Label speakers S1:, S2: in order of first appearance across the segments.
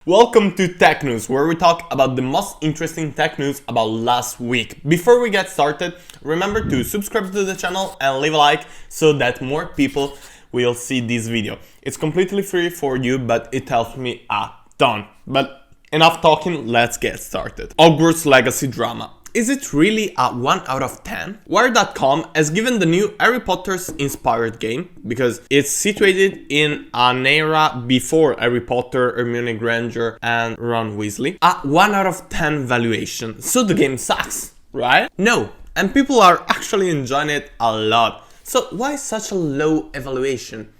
S1: Welcome to Tech News, where we talk about the most interesting tech news about last week. Before we get started, remember to subscribe to the channel and leave a like so that more people will see this video. It's completely free for you, but it helps me a ton. But enough talking, let's get started. Hogwarts Legacy drama. Is it really a 1 out of 10? Wired.com has given the new Harry Potter's inspired game, because it's situated in an era before Harry Potter, Hermione Granger and Ron Weasley, a 1 out of 10 valuation. So the game sucks, right? No, and people are actually enjoying it a lot. So why such a low evaluation?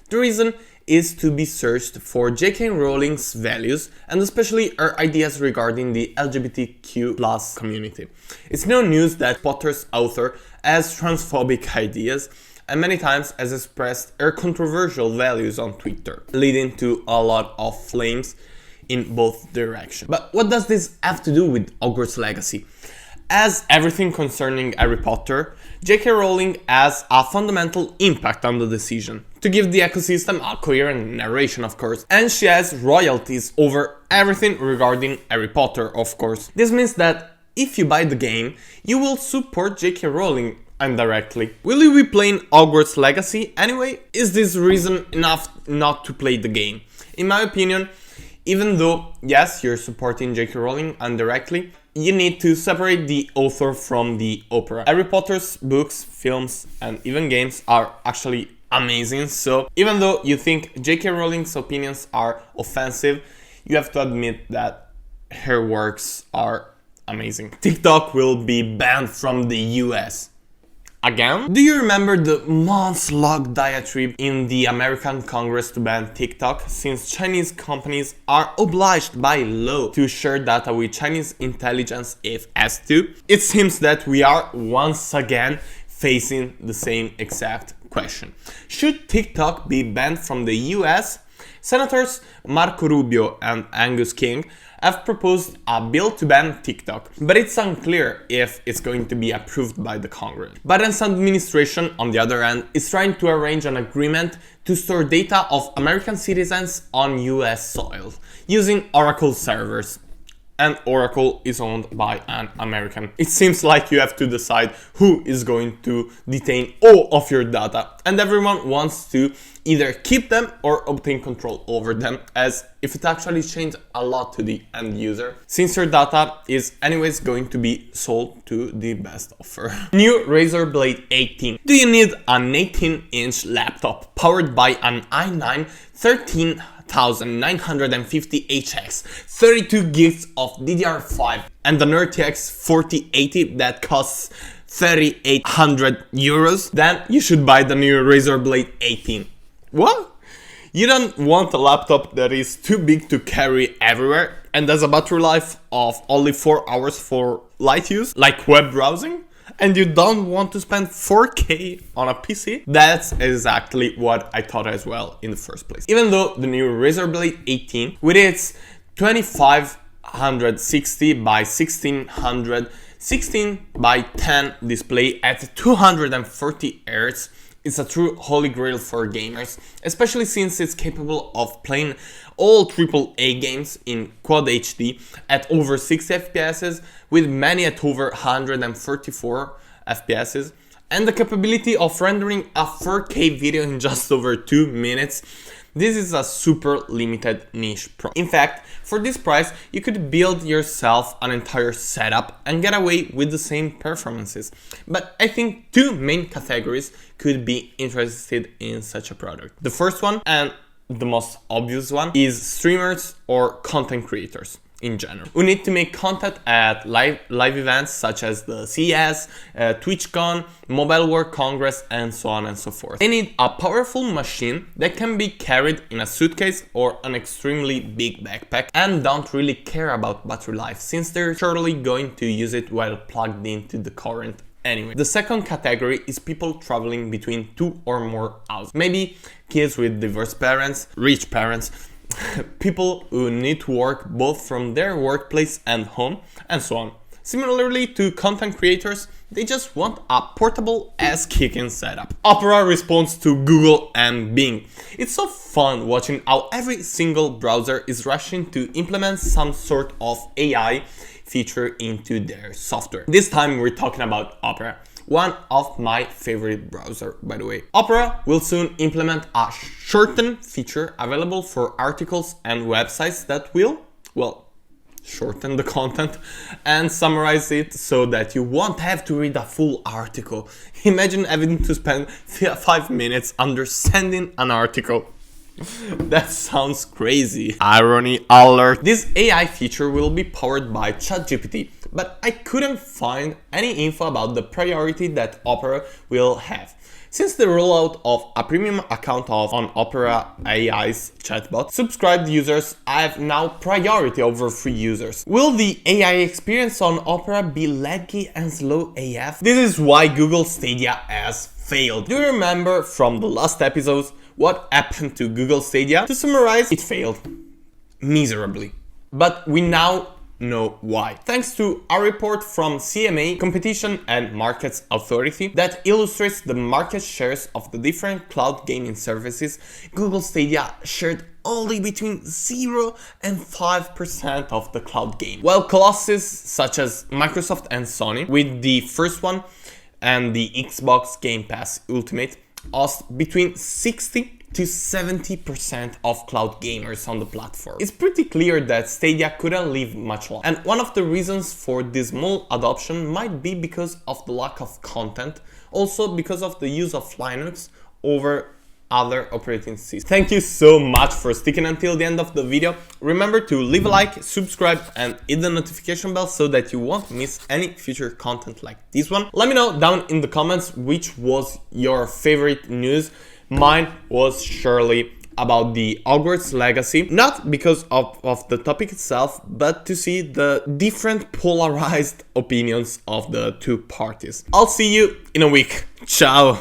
S1: The reason is to be searched for J.K. Rowling's values and especially her ideas regarding the LGBTQ+ community. It's no news that Potter's author has transphobic ideas and many times has expressed her controversial values on Twitter, leading to a lot of flames in both directions. But what does this have to do with Hogwarts Legacy? As everything concerning Harry Potter, J.K. Rowling has a fundamental impact on the decision, to give the ecosystem a coherent narration, of course, and she has royalties over everything regarding Harry Potter, of course. This means that if you buy the game, you will support J.K. Rowling indirectly. Will you be playing Hogwarts Legacy anyway? Is this reason enough not to play the game? In my opinion, even though, yes, you're supporting J.K. Rowling indirectly, you need to separate the author from the opera. Harry Potter's books, films, and even games are actually amazing, so even though you think J.K. Rowling's opinions are offensive, you have to admit that her works are amazing. TikTok will be banned from the US. Again? Do you remember the months-long diatribe in the American Congress to ban TikTok, since Chinese companies are obliged by law to share data with Chinese intelligence if asked to? It seems that we are once again facing the same exact question. Should TikTok be banned from the US? Senators Marco Rubio and Angus King have proposed a bill to ban TikTok, but it's unclear if it's going to be approved by the Congress. Biden's administration, on the other hand, is trying to arrange an agreement to store data of American citizens on US soil using Oracle servers. And Oracle is owned by an American. It seems like you have to decide who is going to detain all of your data, and everyone wants to either keep them or obtain control over them, as if it actually changes a lot to the end user, since your data is anyways going to be sold to the best offer. New Razer Blade 18. Do you need an 18-inch laptop powered by an i9 13950HX, 32 gigs of DDR5 and an RTX 4080 that costs 3,800 euros? Then you should buy the new Razer Blade 18. What? You don't want a laptop that is too big to carry everywhere and has a battery life of only 4 hours for light use, like web browsing? And you don't want to spend 4K on a PC? That's exactly what I thought as well in the first place. Even though the new Razer Blade 18, with its 2560 by 1600 16 by 10 display at 240 Hz, it's a true holy grail for gamers, especially since it's capable of playing all AAA games in Quad HD at over 60 FPS, with many at over 134 FPS, and the capability of rendering a 4K video in just over 2 minutes. This is a super limited niche pro. In fact, for this price, you could build yourself an entire setup and get away with the same performances. But I think two main categories could be interested in such a product. The first one, and the most obvious one, is streamers or content creators in general, who need to make content at live events such as the CES, TwitchCon, Mobile World Congress, and so on and so forth. They need a powerful machine that can be carried in a suitcase or an extremely big backpack, and don't really care about battery life, since they're surely going to use it while plugged into the current anyway. The second category is people traveling between 2 or more houses. Maybe kids with diverse parents, rich parents, people who need to work both from their workplace and home, and so on. Similarly to content creators, they just want a portable ass-kicking setup. Opera responds to Google and Bing. It's so fun watching how every single browser is rushing to implement some sort of AI feature into their software. This time we're talking about Opera, one of my favorite browser, by the way. Opera will soon implement a shorten feature available for articles and websites that will, well, shorten the content and summarize it so that you won't have to read a full article. Imagine having to spend 5 minutes understanding an article. That sounds crazy. Irony alert. This AI feature will be powered by ChatGPT, but I couldn't find any info about the priority that Opera will have. Since the rollout of a premium account on Opera AI's chatbot, subscribed users have now priority over free users. Will the AI experience on Opera be laggy and slow AF? This is why Google Stadia has failed. Do you remember from the last episodes what happened to Google Stadia? To summarize, it failed miserably. But we now know why. Thanks to a report from CMA, Competition and Markets Authority, that illustrates the market shares of the different cloud gaming services, Google Stadia shared only between 0 and 5% of the cloud game. While colossus such as Microsoft and Sony, with the first one and the Xbox Game Pass Ultimate, host between 60 to 70% of cloud gamers on the platform. It's pretty clear that Stadia couldn't live much longer. And one of the reasons for this small adoption might be because of the lack of content, also because of the use of Linux over other operating systems. Thank you so much for sticking until the end of the video. Remember to leave a like, subscribe and hit the notification bell so that you won't miss any future content like this one. Let me know down in the comments which was your favorite news. Mine was surely about the Hogwarts Legacy, not because of the topic itself, but to see the different polarized opinions of the two parties. I'll see you in a week. Ciao!